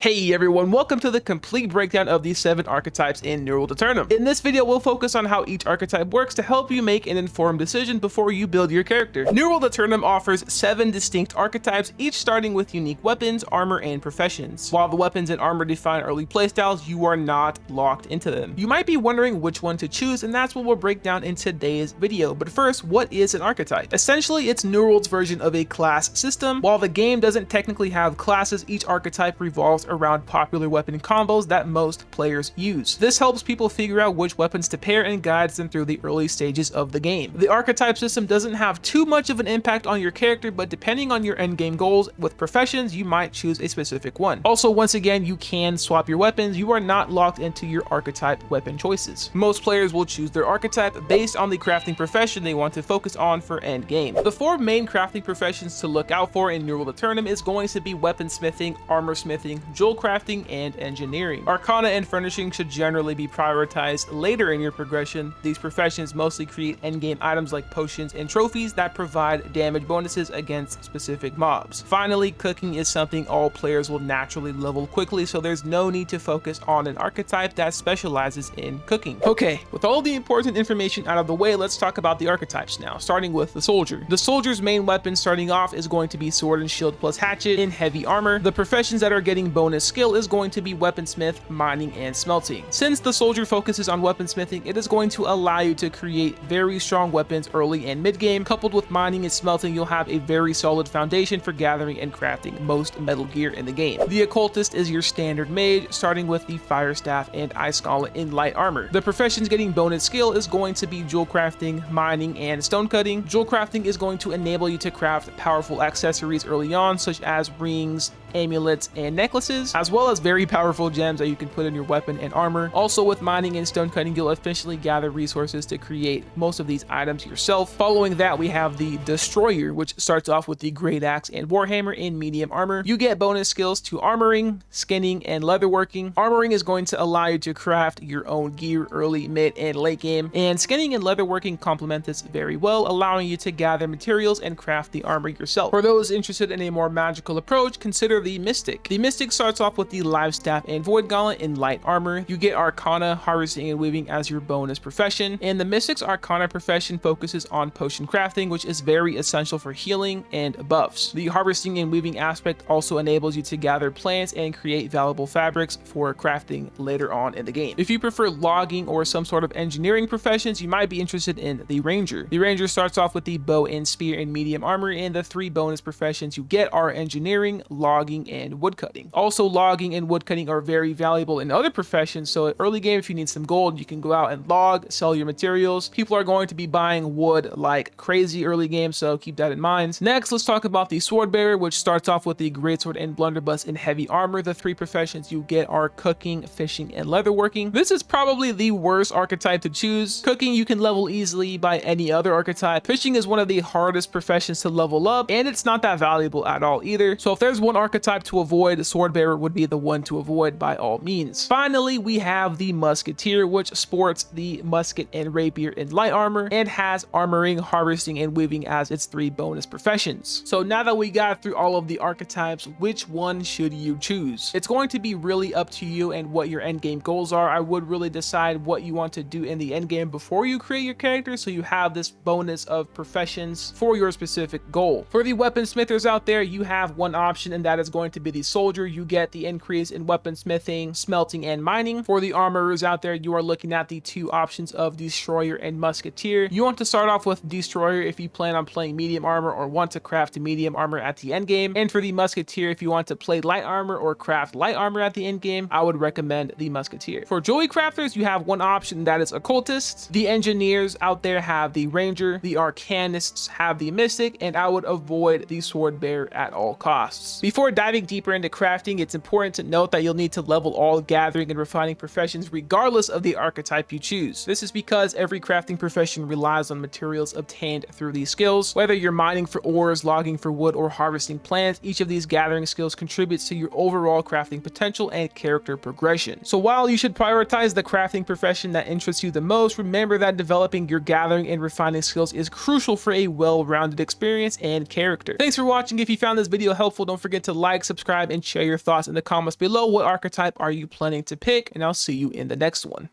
Hey everyone, welcome to the complete breakdown of the 7 archetypes in New World Aeternum. In this video, we'll focus on how each archetype works to help you make an informed decision before you build your character. New World Aeternum offers 7 distinct archetypes, each starting with unique weapons, armor, and professions. While the weapons and armor define early playstyles, you are not locked into them. You might be wondering which one to choose, and that's what we'll break down in today's video. But first, what is an archetype? Essentially, it's New World's version of a class system. While the game doesn't technically have classes, each archetype revolves around popular weapon combos that most players use. This helps people figure out which weapons to pair and guides them through the early stages of the game. The archetype system doesn't have too much of an impact on your character, but depending on your endgame goals with professions, you might choose a specific one. Also, once again, you can swap your weapons. You are not locked into your archetype weapon choices. Most players will choose their archetype based on the crafting profession they want to focus on for endgame. The 4 main crafting professions to look out for in New World Aeternum is going to be weaponsmithing, armor smithing, jewel crafting, and engineering. Arcana and furnishing should generally be prioritized later in your progression. These professions mostly create endgame items like potions and trophies that provide damage bonuses against specific mobs. Finally, cooking is something all players will naturally level quickly, so there's no need to focus on an archetype that specializes in cooking. Okay, with all the important information out of the way, let's talk about the archetypes now, starting with the soldier. The soldier's main weapon starting off is going to be sword and shield plus hatchet in heavy armor. The professions that are getting bonus skill is going to be weaponsmith, mining, and smelting. Since the soldier focuses on weaponsmithing, it is going to allow you to create very strong weapons early and mid-game. Coupled with mining and smelting, you'll have a very solid foundation for gathering and crafting most metal gear in the game. The occultist is your standard mage, starting with the fire staff and ice gauntlet in light armor. The professions getting bonus skill is going to be jewel crafting, mining, and stone cutting. Jewel crafting is going to enable you to craft powerful accessories early on, such as rings, amulets, and necklaces, as well as very powerful gems that you can put in your weapon and armor. Also, with mining and stone cutting, you'll efficiently gather resources to create most of these items yourself. Following that, we have the destroyer, which starts off with the great axe and warhammer in medium armor. You get bonus skills to armoring, skinning, and leatherworking. Armoring is going to allow you to craft your own gear early, mid, and late game, and skinning and leatherworking complement this very well, allowing you to gather materials and craft the armor yourself. For those interested in a more magical approach, consider the mystic. The mystic starts off with the live staff and void gauntlet in light armor. You get arcana, harvesting, and weaving as your bonus profession, and the mystic's arcana profession focuses on potion crafting, which is very essential for healing and buffs. The harvesting and weaving aspect also enables you to gather plants and create valuable fabrics for crafting later on in the game. If you prefer logging or some sort of engineering professions, you might be interested in the ranger. The ranger starts off with the bow and spear in medium armor, and the 3 bonus professions you get are engineering, logging, and woodcutting. Also, logging and woodcutting are very valuable in other professions, so early game, if you need some gold, you can go out and log, sell your materials. People are going to be buying wood like crazy early game, so keep that in mind. Next, let's talk about the Swordbearer, which starts off with the greatsword and blunderbuss in heavy armor. The 3 professions you get are cooking, fishing, and leatherworking. This is probably the worst archetype to choose. Cooking you can level easily by any other archetype. Fishing is one of the hardest professions to level up, and it's not that valuable at all either. So if there's one archetype to avoid, the Swordbearer would be the one to avoid by all means. Finally, we have the Musketeer, which sports the musket and rapier in light armor and has armoring, harvesting, and weaving as its 3 bonus professions. So now that we got through all of the archetypes, which one should you choose? It's going to be really up to you and what your endgame goals are. I would really decide what you want to do in the endgame before you create your character, so you have this bonus of professions for your specific goal. For the weaponsmithers out there, you have one option, and that is going to be the soldier. You get the increase in weaponsmithing, smelting, and mining. For the armorers out there, you are looking at the 2 options of destroyer and musketeer. You want to start off with destroyer if you plan on playing medium armor or want to craft medium armor at the end game, and for the musketeer if you want to play light armor or craft light armor at the end game, I would recommend the musketeer. For jewelry crafters, you have one option, that is occultist. The engineers out there have the ranger, the arcanists have the mystic, and I would avoid the swordbearer at all costs. Before diving deeper into crafting, it's important to note that you'll need to level all gathering and refining professions regardless of the archetype you choose. This is because every crafting profession relies on materials obtained through these skills. Whether you're mining for ores, logging for wood, or harvesting plants, each of these gathering skills contributes to your overall crafting potential and character progression. So while you should prioritize the crafting profession that interests you the most, remember that developing your gathering and refining skills is crucial for a well-rounded experience and character. Thanks for watching. If you found this video helpful, don't forget to like, subscribe, and share your thoughts thoughts in the comments below. What archetype are you planning to pick? And I'll see you in the next one.